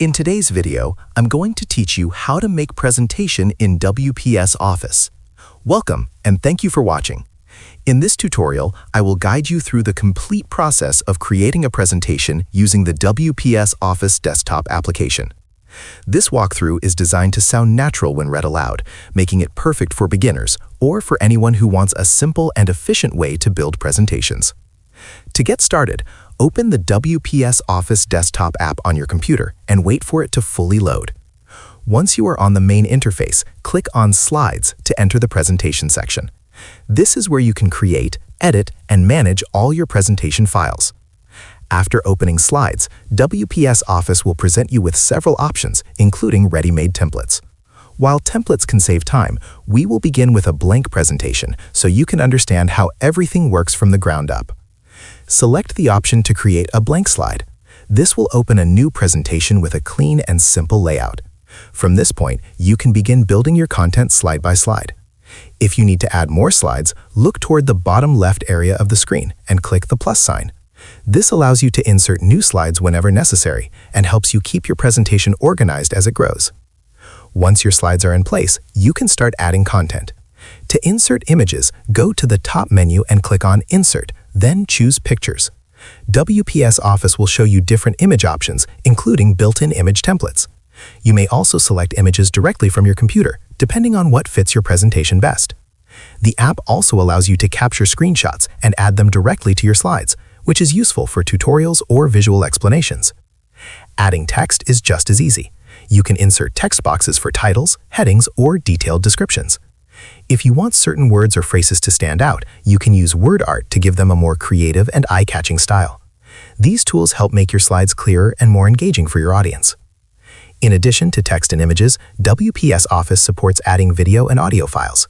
In today's video, I'm going to teach you how to make presentation in WPS Office. Welcome, and thank you for watching. In this tutorial, I will guide you through the complete process of creating a presentation using the WPS Office desktop application. This walkthrough is designed to sound natural when read aloud, making it perfect for beginners or for anyone who wants a simple and efficient way to build presentations. To get started, open the WPS Office desktop app on your computer and wait for it to fully load. Once you are on the main interface, click on Slides to enter the presentation section. This is where you can create, edit, and manage all your presentation files. After opening Slides, WPS Office will present you with several options, including ready-made templates. While templates can save time, we will begin with a blank presentation so you can understand how everything works from the ground up. Select the option to create a blank slide. This will open a new presentation with a clean and simple layout. From this point, you can begin building your content slide by slide. If you need to add more slides, look toward the bottom left area of the screen and click the plus sign. This allows you to insert new slides whenever necessary and helps you keep your presentation organized as it grows. Once your slides are in place, you can start adding content. To insert images, go to the top menu and click on Insert, then choose Pictures. WPS Office will show you different image options, including built-in image templates. You may also select images directly from your computer, depending on what fits your presentation best. The app also allows you to capture screenshots and add them directly to your slides, which is useful for tutorials or visual explanations. Adding text is just as easy. You can insert text boxes for titles, headings, or detailed descriptions. If you want certain words or phrases to stand out, you can use word art to give them a more creative and eye-catching style. These tools help make your slides clearer and more engaging for your audience. In addition to text and images, WPS Office supports adding video and audio files.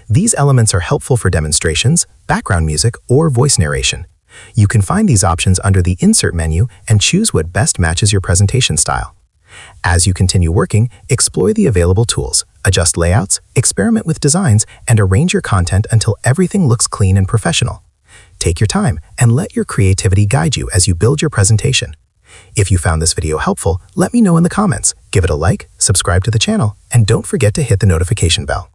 These elements are helpful for demonstrations, background music, or voice narration. You can find these options under the Insert menu and choose what best matches your presentation style. As you continue working, explore the available tools, adjust layouts, experiment with designs, and arrange your content until everything looks clean and professional. Take your time and let your creativity guide you as you build your presentation. If you found this video helpful, let me know in the comments. Give it a like, subscribe to the channel, and don't forget to hit the notification bell.